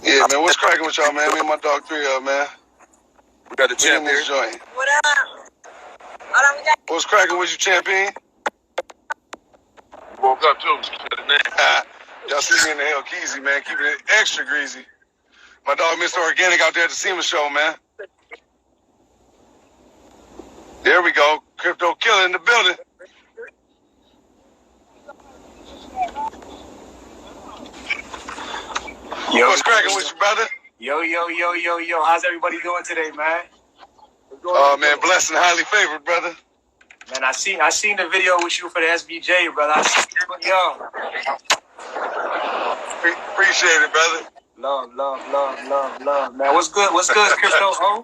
Yeah, man, what's cracking with y'all, man? Me and my dog 3 up, man. We got the champ here. Joint. What up? What's cracking with you, champion? Woke up too. Y'all see me in the Hell Keezy, man, keeping it extra greasy. My dog, Mr. Organic, out there at the SEMA show, man. There we go. Crypto Killer in the building. Yo, what's cracking with you, brother? Yo. How's everybody doing today, man? Oh, man, blessed and highly favored, brother. Man, I seen the video with you for the SBJ, brother. Appreciate it, brother. Love, man. What's good, Crypto O?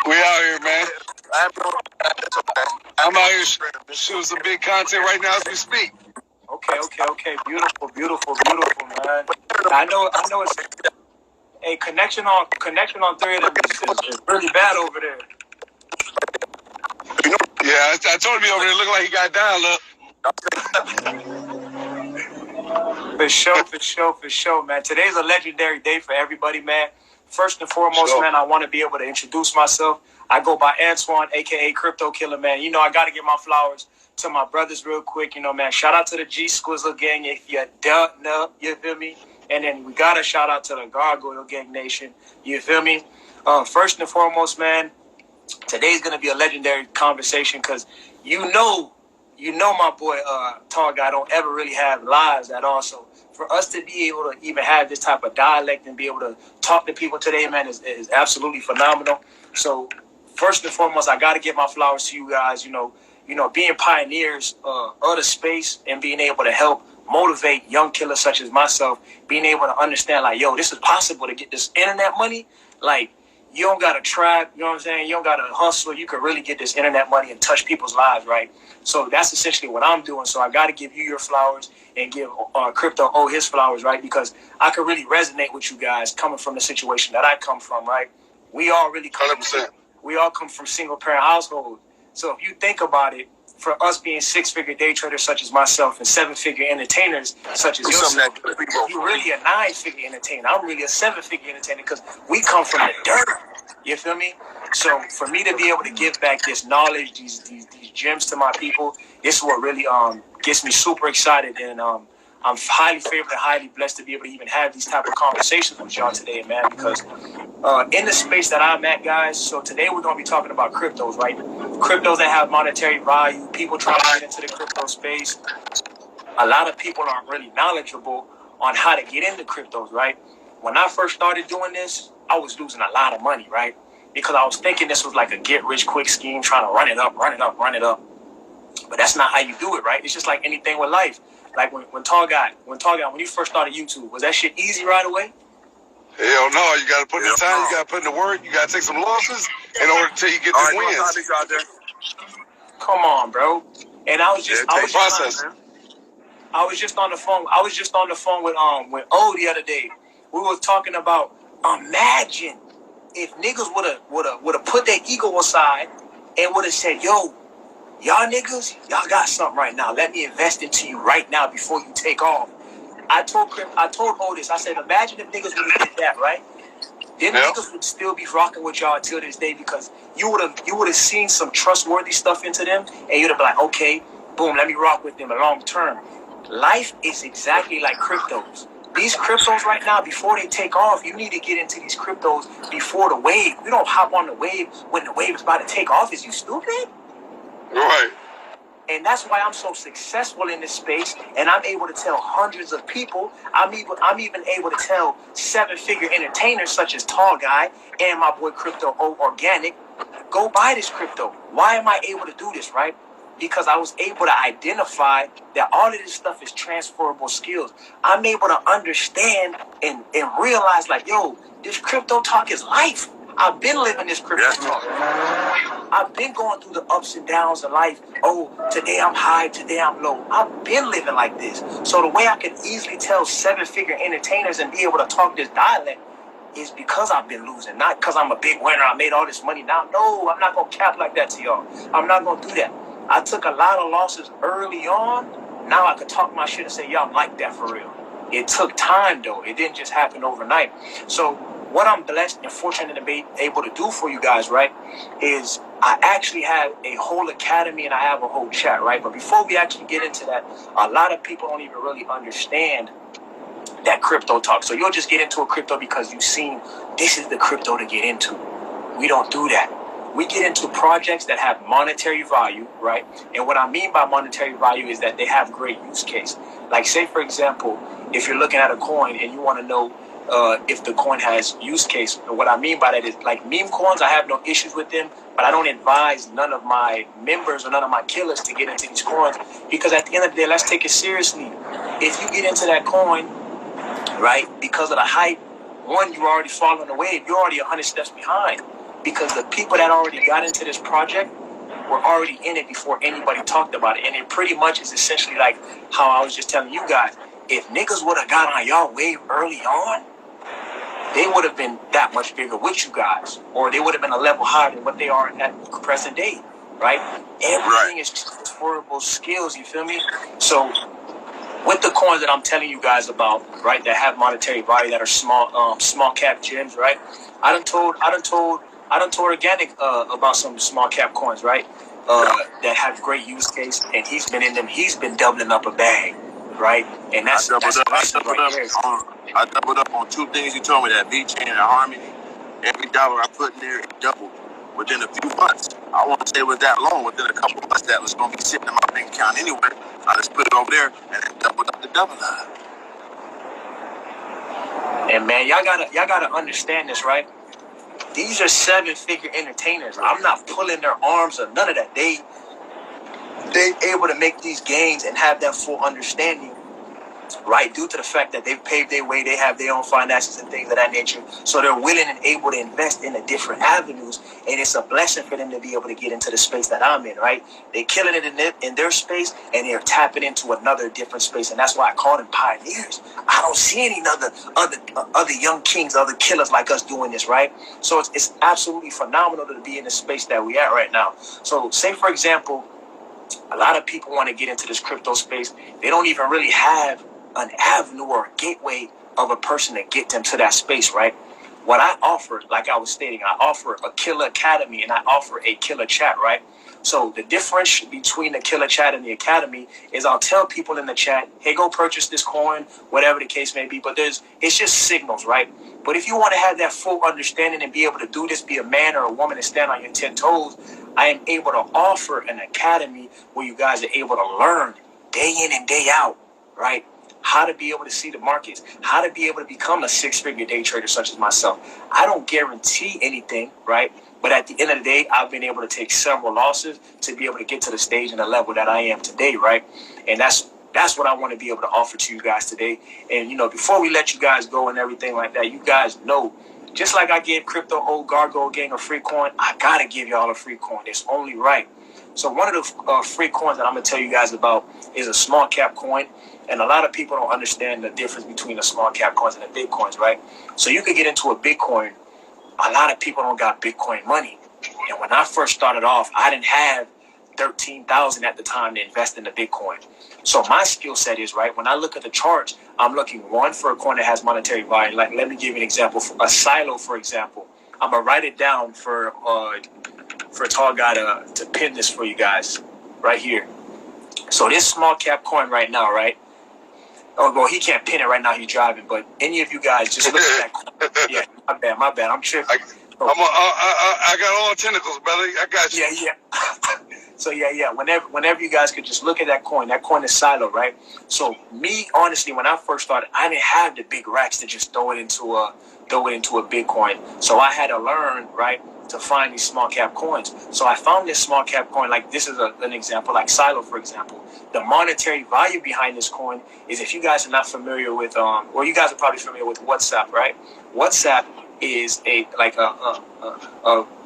We out here, man. I'm out here shooting some big content right now as we speak. Okay. Beautiful, man. I know it's a connection on 3 of them is really bad over there. Yeah, I told him over there looking like he got down, look. For sure, man. Today's a legendary day for everybody, man. First and foremost, man, I want to be able to introduce myself. I go by Antoine, a.k.a. Crypto Killer, man. You know, I got to give my flowers to my brothers real quick. You know, man, shout out to the G Squizzle gang if you don't know, you feel me? And then we got to shout out to the Gargoyle Gang Nation, you feel me? First and foremost, man, today's going to be a legendary conversation because you know my boy, Tall Guy, don't ever really have lives at all. So for us to be able to even have this type of dialect and be able to talk to people today, man, is absolutely phenomenal. So first and foremost, I got to give my flowers to you guys, you know, being pioneers of the space and being able to help motivate young killers such as myself, being able to understand like, yo, this is possible to get this internet money. Like, you don't got to trap, you know what I'm saying? You don't got to hustle. You can really get this internet money and touch people's lives, right? So that's essentially what I'm doing. So I got to give you your flowers and give Crypto O his flowers, right? Because I could really resonate with you guys coming from the situation that I come from, right? We all really come 100%. We all come from single-parent households. So if you think about it, for us being 6-figure day traders such as myself and 7-figure entertainers such as yourself, you're really a 9-figure entertainer. I'm really a 7-figure entertainer because we come from the dirt. You feel me? So for me to be able to give back this knowledge, these gems to my people, this is what really gets me super excited, and I'm highly favored and highly blessed to be able to even have these type of conversations with y'all today, man, because in the space that I'm at, guys, so today we're going to be talking about cryptos, right? Cryptos that have monetary value, people trying to get into the crypto space. A lot of people aren't really knowledgeable on how to get into cryptos, right? When I first started doing this, I was losing a lot of money, right? Because I was thinking this was like a get-rich-quick scheme, trying to run it up. But that's not how you do it, right? It's just like anything with life. Like when Tall Guy, when you first started YouTube, was that shit easy right away? Hell no, you got to put in the time, you got to put in the work, you got to take some losses in order till you get the wins. Come on, bro. And I was just on the phone. I was just on the phone with O the other day. We were talking about imagine if niggas would have put their ego aside and would have said, yo, y'all niggas, y'all got something right now. Let me invest into you right now before you take off. I told O this. I said, imagine if niggas would have did that, right? Then niggas would still be rocking with y'all until this day because you would have seen some trustworthy stuff into them, and you'd have been like, okay, boom, let me rock with them a long term. Life is exactly like cryptos. These cryptos right now, before they take off, you need to get into these cryptos before the wave. You don't hop on the wave when the wave is about to take off. Is you stupid? Right. And that's why I'm so successful in this space, and I'm able to tell hundreds of people. I'm even able to tell 7-figure entertainers such as Tall Guy and my boy Crypto O Organic, go buy this crypto. Why am I able to do this, right? Because I was able to identify that all of this stuff is transferable skills. I'm able to understand and realize like, yo, this crypto talk is life. I've been living this crypto talk. I've been going through the ups and downs of life. Oh, today I'm high, today I'm low. I've been living like this. So the way I can easily tell 7-figure entertainers and be able to talk this dialect is because I've been losing, not because I'm a big winner. I made all this money now. No, I'm not going to cap like that to y'all. I'm not going to do that. I took a lot of losses early on. Now I could talk my shit and say, yeah, I'm like that for real. It took time, though. It didn't just happen overnight. So what I'm blessed and fortunate to be able to do for you guys, right, is I actually have a whole academy and I have a whole chat, right? But before we actually get into that, a lot of people don't even really understand that crypto talk. So you'll just get into a crypto because you've seen this is the crypto to get into. We don't do that. We get into projects that have monetary value, right? And what I mean by monetary value is that they have great use case. Like, say, for example, if you're looking at a coin and you want to know if the coin has use case, and what I mean by that is, like, meme coins, I have no issues with them, but I don't advise none of my members or none of my killers to get into these coins because at the end of the day, let's take it seriously. If you get into that coin, right, because of the hype, one, you're already following the wave. You're already 100 steps behind. Because the people that already got into this project were already in it before anybody talked about it. And it pretty much is essentially like how I was just telling you guys. If niggas would have got on y'all wave early on, they would have been that much bigger with you guys. Or they would have been a level higher than what they are at present day, right? Everything is transferable skills, you feel me? So with the coins that I'm telling you guys about, right, that have monetary value, that are small cap gems, right? I done told Organic about some small cap coins, right? That have great use case, and he's been in them. He's been doubling up a bag, right? And I doubled up on two things you told me, that VeChain and Harmony. Every dollar I put in there, it doubled within a few months. I won't say it was that long. Within a couple of months, that was going to be sitting in my bank account anyway. I just put it over there and then doubled up the double line. And man, y'all gotta understand this, right? These are 7-figure entertainers. I'm not pulling their arms or none of that. They able to make these gains and have that full understanding, right? Due to the fact that they've paved their way, they have their own finances and things of that nature. So they're willing and able to invest in the different avenues. And it's a blessing for them to be able to get into the space that I'm in, right? They're killing it in their space and they're tapping into another different space. And that's why I call them pioneers. I don't see any other young kings, other killers like us doing this, right? So it's absolutely phenomenal to be in the space that we at right now. So say, for example, a lot of people want to get into this crypto space. They don't even really have an avenue or a gateway of a person to get them to that space, right? What I offer, like I was stating, I offer a killer academy and I offer a killer chat, right? So the difference between the killer chat and the academy is I'll tell people in the chat, hey, go purchase this coin, whatever the case may be. But it's just signals, right? But if you want to have that full understanding and be able to do this, be a man or a woman and stand on your 10 toes, I am able to offer an academy where you guys are able to learn day in and day out, right? How to be able to see the markets, how to be able to become a 6-figure day trader such as myself. I don't guarantee anything, right? But at the end of the day, I've been able to take several losses to be able to get to the stage and the level that I am today, right? And that's what I want to be able to offer to you guys today. And, you know, before we let you guys go and everything like that, you guys know, just like I gave Crypto Old Gargoyle Gang a free coin, I got to give y'all a free coin. It's only right. So one of the free coins that I'm going to tell you guys about is a small cap coin. And a lot of people don't understand the difference between the small cap coins and the big coins, right? So you could get into a Bitcoin. A lot of people don't got Bitcoin money. And when I first started off, I didn't have $13,000 at the time to invest in the Bitcoin. So my skill set is, right, when I look at the charts, I'm looking, one, for a coin that has monetary value. Like, let me give you an example. A Silo, for example. I'm going to write it down for a tall guy to pin this for you guys right here. So this small cap coin right now, right? Oh, well, he can't pin it right now. He's driving. But any of you guys, just look at that coin. Yeah, my bad. I'm tripping. I got all tentacles, brother. I got you. Yeah. So, yeah. Whenever you guys could just look at that coin is Silo, right? So, me, honestly, when I first started, I didn't have the big racks to just throw it into a Bitcoin. So, I had to learn, right, to find these small cap coins. So, I found this small cap coin. Like, this is an example, like Silo, for example. The monetary value behind this coin is, if you guys are not familiar with, or you guys are probably familiar with WhatsApp, right? WhatsApp is an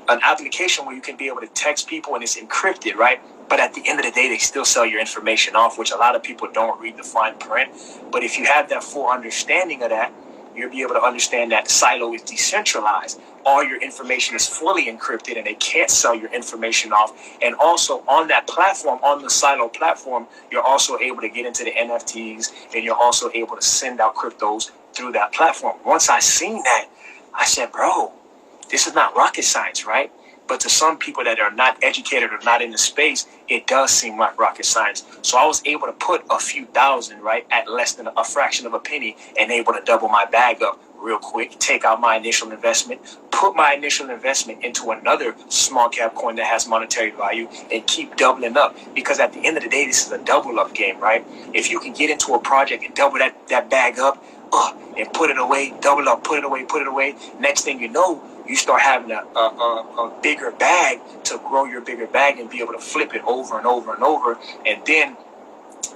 application where you can be able to text people and it's encrypted, right? But at the end of the day, they still sell your information off, which a lot of people don't read the fine print. But if you have that full understanding of that, you'll be able to understand that Silo is decentralized. All your information is fully encrypted and they can't sell your information off. And also on that platform, on the Silo platform, you're also able to get into the NFTs and you're also able to send out cryptos through that platform. Once I seen that, I said, bro, this is not rocket science, right? But to some people that are not educated or not in the space, it does seem like rocket science. So I was able to put a few thousand, right, at less than a fraction of a penny and able to double my bag up real quick, take out my initial investment, put my initial investment into another small cap coin that has monetary value and keep doubling up. Because at the end of the day, this is a double up game, right? If you can get into a project and double that bag up and put it away, double up, put it away, next thing you know, you start having a bigger bag to grow your bigger bag and be able to flip it over and over and over. And then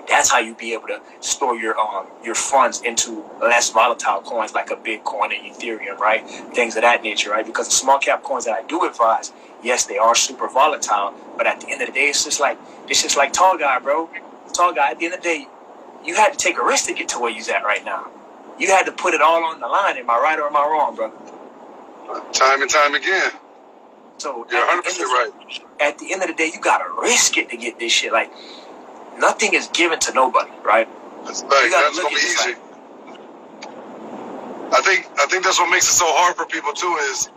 that's how you be able to store your funds into less volatile coins like a Bitcoin and Ethereum, right? Things of that nature, right? Because the small cap coins that I do advise, yes, they are super volatile, but at the end of the day, it's just like Tall Guy, bro. Tall Guy, at the end of the day, you had to take a risk to get to where you're at right now. You had to put it all on the line. Am I right or am I wrong, brother? Time and time again. So you're 100% right. At the end of the day, you gotta risk it to get this shit. Like, nothing is given to nobody, right? That's gonna be easy. I think that's what makes it so hard for people too is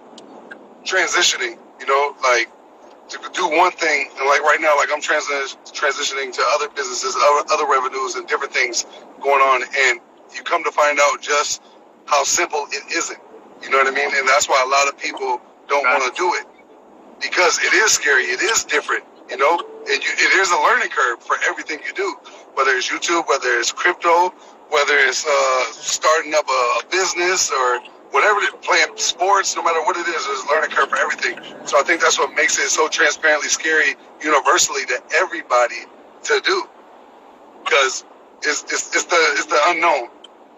transitioning. You know, like to do one thing, and like right now, like I'm transitioning to other businesses, other revenues, and different things going on, and you come to find out just how simple it isn't. You know what I mean? And that's why a lot of people don't want to do it because it is scary. It is different, you know, and it is a learning curve for everything you do, whether it's YouTube, whether it's crypto, whether it's starting up a business or whatever, playing sports, no matter what it is, there's a learning curve for everything. So I think that's what makes it so transparently scary universally to everybody to do because it's the unknown,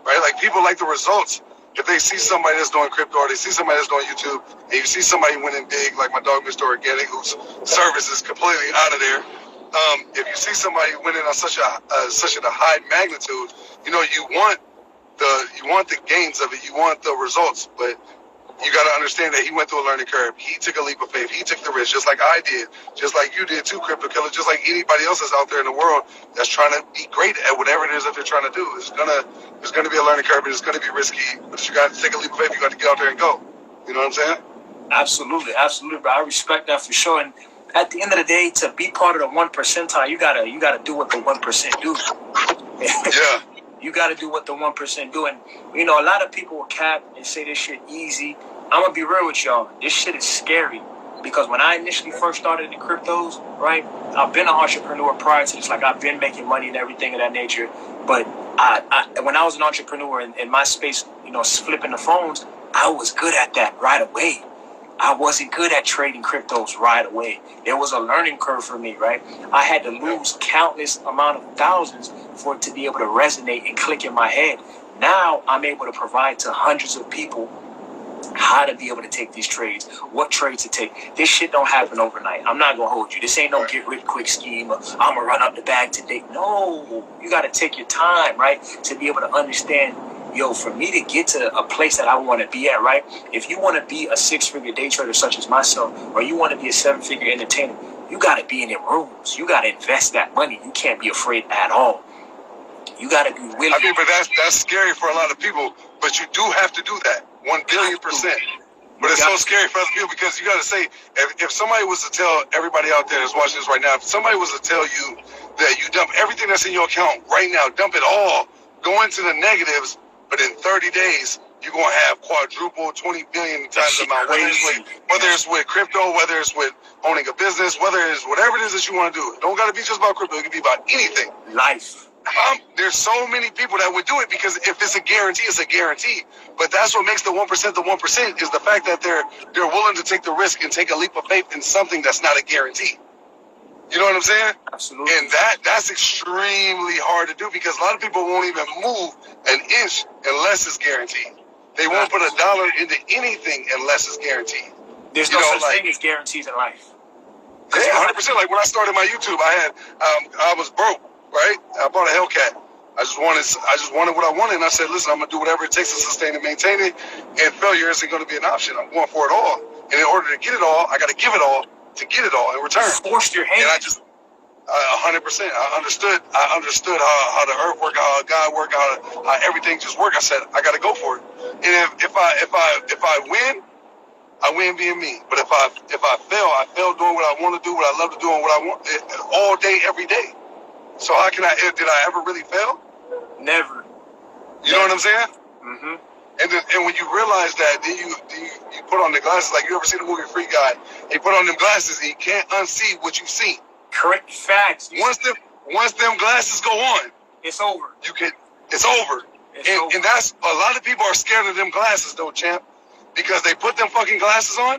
right? Like people like the results. If they see somebody that's doing crypto or they see somebody that's doing YouTube and you see somebody winning big, like my dog, Mr. Organic, whose service is completely out of there, if you see somebody winning on such a high magnitude, you know, you want the gains of it, you want the results, but you got to understand that he went through a learning curve. He took a leap of faith. He took the risk, just like I did, just like you did too, Crypto Killer, just like anybody else that's out there in the world that's trying to be great at whatever it is that they're trying to do. It's gonna be a learning curve, and it's gonna be risky. But you got to take a leap of faith. You got to get out there and go. You know what I'm saying? Absolutely, bro. I respect that for sure. And at the end of the day, to be part of the 1 percentile, you gotta do what the 1% do. Yeah. You got to do what the 1% do. And, you know, a lot of people will cap and say this shit easy. I'm going to be real with y'all. This shit is scary because when I initially first started in cryptos, right, I've been an entrepreneur prior to this. Like, I've been making money and everything of that nature. But when I was an entrepreneur in my space, you know, flipping the phones, I was good at that right away. I wasn't good at trading cryptos right away. There was a learning curve for me, right? I had to lose countless amount of thousands for it to be able to resonate and click in my head. Now I'm able to provide to hundreds of people how to be able to take these trades, what trades to take. This shit don't happen overnight. I'm not going to hold you. This ain't no get rich quick scheme. I'm going to run up the bag today. No, you got to take your time, right, to be able to understand. Yo, for me to get to a place that I want to be at, right? If you want to be a 6-figure day trader such as myself, or you want to be a 7-figure entertainer, you got to be in the rooms. You got to invest that money. You can't be afraid at all. You got to be willing. I mean, but that's scary for a lot of people. But you do have to do that, 1,000,000,000%. But it's so scary for other people because you got to say, if somebody was to tell everybody out there that's watching this right now, if somebody was to tell you that you dump everything that's in your account right now, dump it all, go into the negatives, but in 30 days, you're going to have quadruple 20 billion times the amount. Whether it's with crypto, whether it's with owning a business, whether it's whatever it is that you want to do. It don't got to be just about crypto. It can be about anything. Life. There's so many people that would do it because if it's a guarantee, it's a guarantee. But that's what makes the 1% the 1% is the fact that they're willing to take the risk and take a leap of faith in something that's not a guarantee. You know what I'm saying? Absolutely. And that's extremely hard to do because a lot of people won't even move an inch unless it's guaranteed. They won't put $1 into anything unless it's guaranteed. There's no such thing as guarantees in life. Yeah, 100%. Like when I started my YouTube, I was broke, right? I bought a Hellcat. I just wanted what I wanted, and I said, listen, I'm gonna do whatever it takes to sustain and maintain it, and failure isn't gonna be an option. I'm going for it all, and in order to get it all, I got to give it all to get it all in return. Forced your hand. And I just 100%. I understood how the earth worked, how God worked, how everything just worked. I said, I got to go for it. And if I win, I win being me. But if I fail, I fail doing what I want to do, what I love to do, and what I want all day, every day. So how can did I ever really fail? Never. You know what I'm saying? Mm-hmm. And when you realize that, then you put on the glasses. Like, you ever seen the movie Free Guy? He put on them glasses and you can't unsee what you've seen. Correct facts. Once them glasses go on, it's over. It's over. And that's, a lot of people are scared of them glasses though, champ, because they put them fucking glasses on.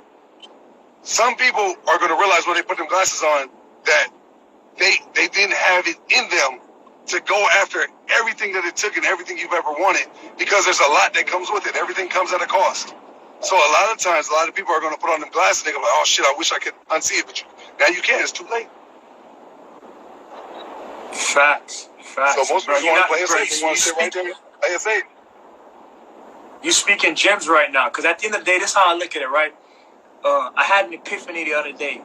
Some people are going to realize when they put them glasses on that they didn't have it in them to go after everything that it took and everything you've ever wanted, because there's a lot that comes with it. Everything comes at a cost. So a lot of times, a lot of people are going to put on them glasses and they go like, oh shit, I wish I could unsee it, but now you can't. It's too late. Facts. So most people want to play it safe. They want to sit right there, play it safe. You speaking gems right now, because at the end of the day, this is how I look at it, right? I had an epiphany the other day.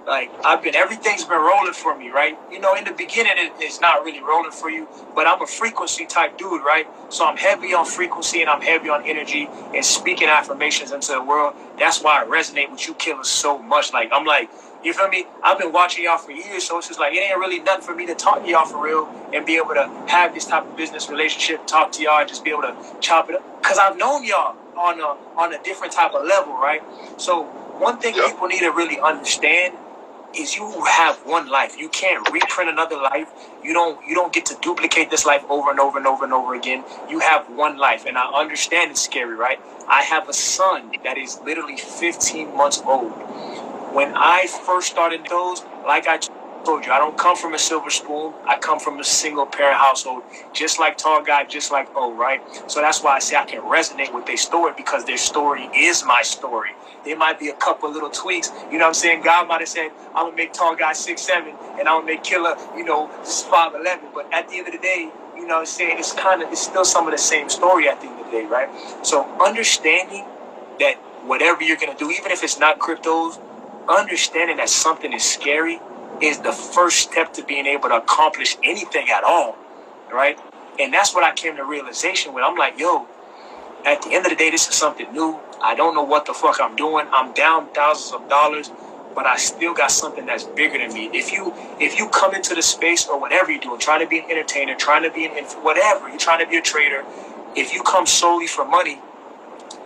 Like, everything's been rolling for me, right? You know, in the beginning, it's not really rolling for you, but I'm a frequency type dude, right? So I'm heavy on frequency and I'm heavy on energy and speaking affirmations into the world. That's why I resonate with you killers so much. Like, I'm like, you feel me? I've been watching y'all for years, so it's just like, it ain't really nothing for me to talk to y'all for real and be able to have this type of business relationship, talk to y'all and just be able to chop it up. Because I've known y'all on a different type of level, right? So one thing people need to really understand is you have one life. You can't reprint another life. You don't get to duplicate this life over and over and over and over again. You have one life, and I understand it's scary, right? I have a son that is literally 15 months old. When I first started those, like I told you, I don't come from a silver spoon. I come from a single parent household, just like Tall Guy, just like O, right? So that's why I say I can resonate with their story, because their story is my story. There might be a couple little tweaks. You know what I'm saying? God might have said, I'm going to make Tall Guy 6'7", and I'm going to make Killer, 5'11". But at the end of the day, you know what I'm saying, it's still some of the same story at the end of the day, right? So understanding that whatever you're going to do, even if it's not cryptos, understanding that something is scary is the first step to being able to accomplish anything at all, right? And that's what I came to realization with. I'm like, yo, at the end of the day, this is something new. I don't know what the fuck I'm doing. I'm down thousands of dollars, but I still got something that's bigger than me. If you come into the space or whatever you're doing, trying to be an entertainer, trying to be whatever, you're trying to be a trader, if you come solely for money,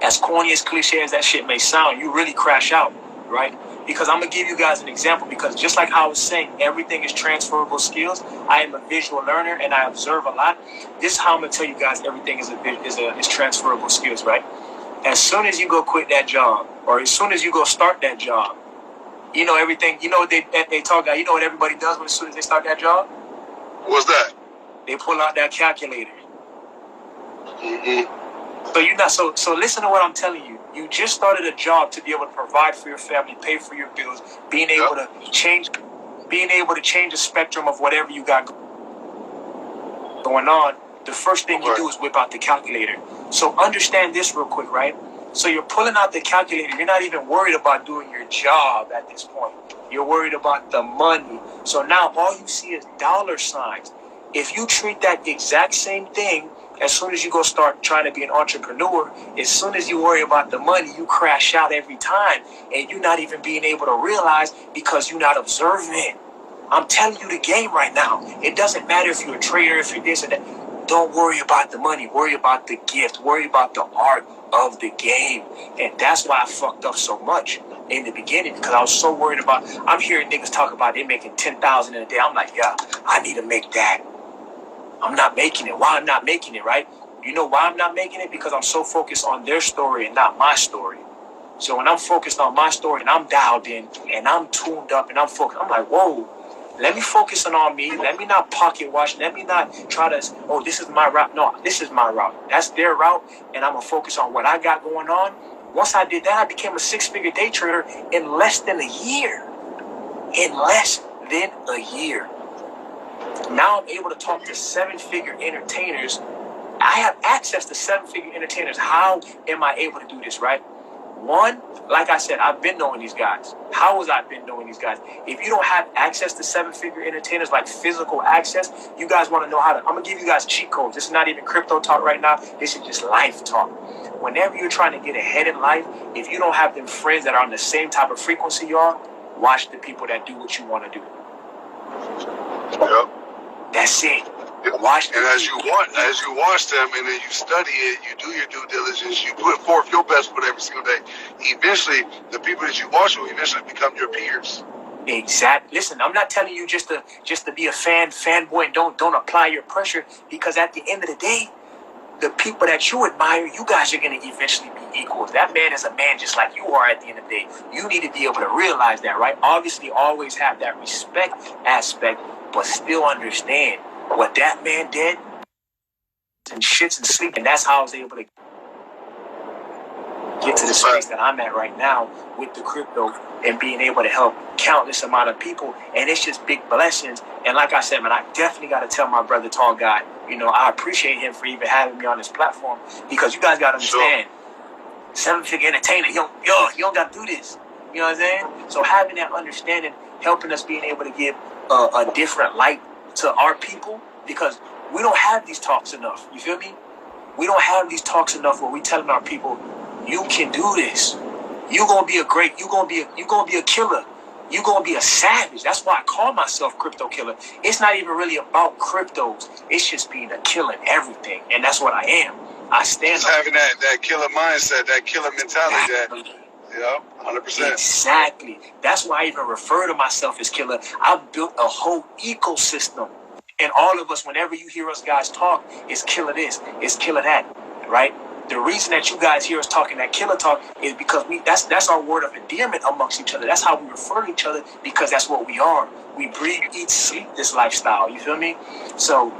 as corny, as cliche as that shit may sound, you really crash out, right? Because I'm going to give you guys an example, because just like how I was saying, everything is transferable skills. I am a visual learner and I observe a lot. This is how I'm going to tell you guys everything is transferable skills, right? As soon as you go quit that job, or as soon as you go start that job, you know everything. You know what they talk about. You know what everybody does as soon as they start that job? What's that? They pull out that calculator. Mm-hmm. So you're not so listen to what I'm telling you. You just started a job to be able to provide for your family, pay for your bills, being able to change the spectrum of whatever you got going on. The first thing you do is whip out the calculator. So understand this real quick, right? So you're pulling out the calculator. You're not even worried about doing your job at this point. You're worried about the money. So now all you see is dollar signs. If you treat that exact same thing, as soon as you go start trying to be an entrepreneur, as soon as you worry about the money, you crash out every time. And you're not even being able to realize because you're not observing it. I'm telling you the game right now. It doesn't matter if you're a trader, if you're this or that. Don't worry about the money. Worry about the gift. Worry about the art of the game. And that's why I fucked up so much in the beginning, because I was so worried about, I'm hearing niggas talk about they making 10,000 in a day. I'm like, yeah, I need to make that. I'm not making it. Why I'm not making it, right? You know why I'm not making it? Because I'm so focused on their story and not my story. So when I'm focused on my story and I'm dialed in and I'm tuned up and I'm focused, I'm like, whoa, let me focus on me. Let me not pocket watch. Let me not try to, oh, this is my route. No, this is my route. That's their route. And I'm going to focus on what I got going on. Once I did that, I became a 6-figure day trader in less than a year. In less than a year. Now I'm able to talk to 7-figure entertainers. I have access to 7-figure entertainers. How am I able to do this, right? One, like I said, I've been knowing these guys. How was I been knowing these guys? If you don't have access to 7-figure entertainers, like physical access, you guys want to know how to, I'm going to give you guys cheat codes. This is not even crypto talk right now. This is just life talk. Whenever you're trying to get ahead in life, if you don't have them friends that are on the same type of frequency you are, watch the people that do what you want to do. Yep. That's it. Watch and as you watch them and then you study it, you do your due diligence, you put forth your best foot every single day. Eventually, the people that you watch will eventually become your peers. Exactly. Listen, I'm not telling you just to be a fanboy and don't apply your pressure, because at the end of the day, the people that you admire, you guys are going to eventually be equals. That man is a man just like you are at the end of the day. You need to be able to realize that, right? Obviously, always have that respect aspect, but still understand what that man did and shits and sleep. And that's how I was able to get to the space that I'm at right now with the crypto and being able to help countless amount of people. And it's just big blessings. And like I said, man, I definitely got to tell my brother Tall Guy, you know, I appreciate him for even having me on this platform, because you guys got to understand, 7-figure entertainer, you don't got to do this. You know what I'm saying? So having that understanding, helping us being able to give a different light to our people, because we don't have these talks enough. You feel me? We don't have these talks enough where we telling our people, you can do this. You're gonna be a killer. You're gonna be a savage. That's why I call myself Crypto Killer. It's not even really about cryptos. It's just being a killer in everything. And that's what I am. I stand just having that killer mindset, that killer mentality, that 100%. Exactly. That's why I even refer to myself as killer. I've built a whole ecosystem. And all of us, whenever you hear us guys talk, it's killer this, it's killer that, right? The reason that you guys hear us talking that killer talk is because that's our word of endearment amongst each other. That's how we refer to each other, because that's what we are. We breathe, eat, sleep this lifestyle. You feel me? So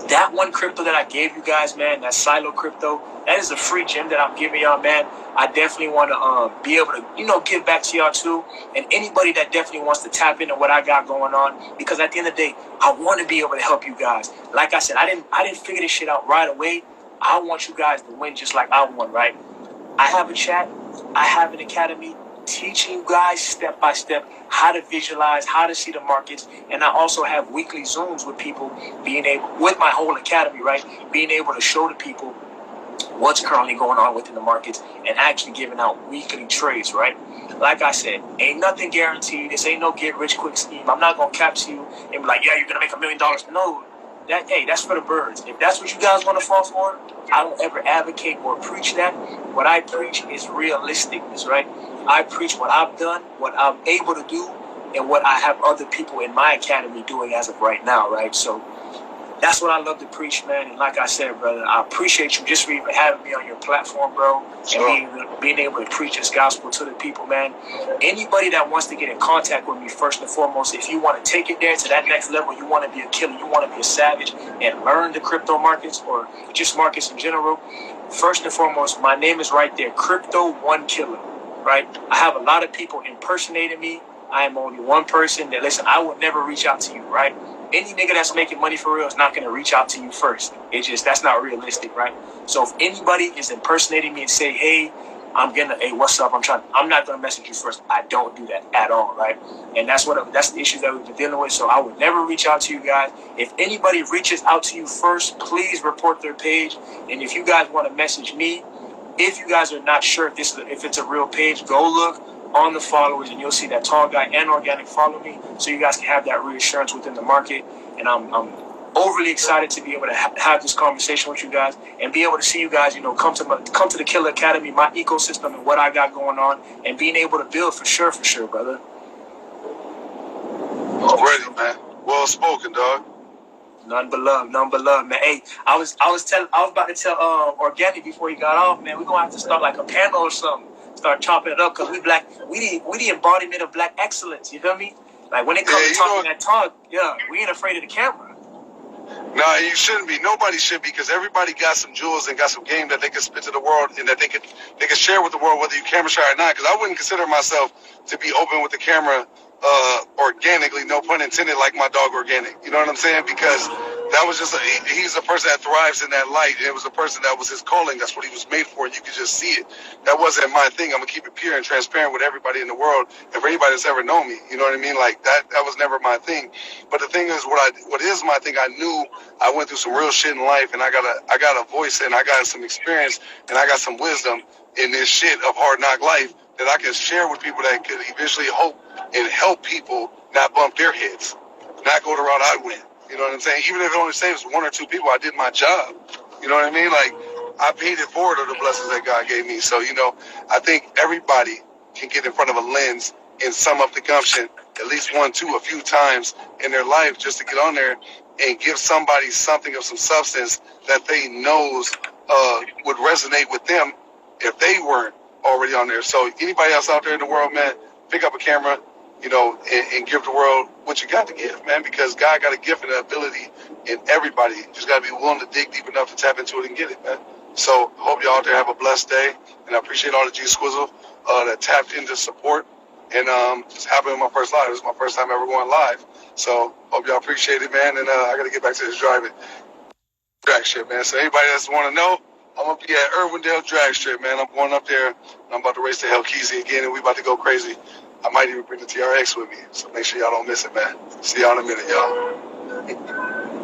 that one crypto that I gave you guys, man, that Silo crypto, that is a free gem that I'm giving y'all, man. I definitely want to be able to, give back to y'all too. And anybody that definitely wants to tap into what I got going on, because at the end of the day, I want to be able to help you guys. Like I said, I didn't figure this shit out right away. I want you guys to win just like I won, right? I have a chat. I have an academy teaching you guys step by step how to visualize, how to see the markets. And I also have weekly Zooms with people with my whole academy, right? Being able to show the people what's currently going on within the markets and actually giving out weekly trades, right? Like I said, ain't nothing guaranteed. This ain't no get rich quick scheme. I'm not going to capture you and be like, yeah, you're going to make $1 million. No, that's for the birds. If that's what you guys want to fall for, I don't ever advocate or preach that. What I preach is realisticness, right? I preach what I've done, what I'm able to do, and what I have other people in my academy doing as of right now, right? So that's what I love to preach, man. And like I said, brother, I appreciate you just for even having me on your platform, bro, and being able to preach this gospel to the people, man. Anybody that wants to get in contact with me, first and foremost, if you want to take it there to that next level, you want to be a killer, you want to be a savage and learn the crypto markets or just markets in general, first and foremost, my name is right there, Crypto One Killer, right? I have a lot of people impersonating me. I am only one person that, listen, I would never reach out to you, right? Any nigga that's making money for real is not going to reach out to you first. That's not realistic, right? So if anybody is impersonating me and say, hey, hey, what's up? I'm not going to message you first. I don't do that at all, right? And that's the issue that we've been dealing with. So I would never reach out to you guys. If anybody reaches out to you first, please report their page. And if you guys want to message me, if you guys are not sure if it's a real page, go look on the followers and you'll see that Tall Guy and Organic follow me, so you guys can have that reassurance within the market. And I'm overly excited to be able to have this conversation with you guys and be able to see you guys, come to the Killer Academy, my ecosystem and what I got going on, and being able to build for sure, brother. Already, man. Well spoken, dog. None but love, man. Hey, I was about to tell Organic before he got off, man. We're gonna have to start like a panel or something. Start chopping it up, because we the embodiment of black excellence. You feel me? Like when it comes to talking that talk, we ain't afraid of the camera. No, you shouldn't be. Nobody should be, because everybody got some jewels and got some game that they can spit to the world and that they could share with the world, whether you camera shy or not. Because I wouldn't consider myself to be open with the camera organically, no pun intended, like my dog Organic. You know what I'm saying? Because that was just he's a person that thrives in that light. It was a person that was his calling. That's what he was made for, and you could just see it. That wasn't my thing. I'm gonna keep it pure and transparent with everybody in the world, and for anybody that's ever known me. You know what I mean? Like that was never my thing. But the thing is, what is my thing? I knew I went through some real shit in life, and I got a voice, and I got some experience, and I got some wisdom in this shit of hard knock life that I can share with people that could eventually hope and help people not bump their heads, not go the route I went. You know what I'm saying? Even if it only saves one or two people, I did my job. You know what I mean? Like, I paid it forward of the blessings that God gave me. So, you know, I think everybody can get in front of a lens and sum up the gumption at least one, two, a few times in their life just to get on there and give somebody something of some substance that they knows would resonate with them if they weren't already on there. So anybody else out there in the world, man, pick up a camera, you know, and give the world what you got to give, man, because God got a gift and an ability in everybody. You just got to be willing to dig deep enough to tap into it and get it, man. So hope y'all out there have a blessed day, and I appreciate all the G-Squizzle that tapped into support, and it's happening in my first live. This is my first time ever going live, so hope y'all appreciate it, man, and I got to get back to this driving drag strip, man. So anybody that's want to know, I'm going to be at Irwindale Drag Strip, man. I'm going up there, and I'm about to race to Hellkeezy again, and we about to go crazy. I might even bring the TRX with me, so make sure y'all don't miss it, man. See y'all in a minute, y'all.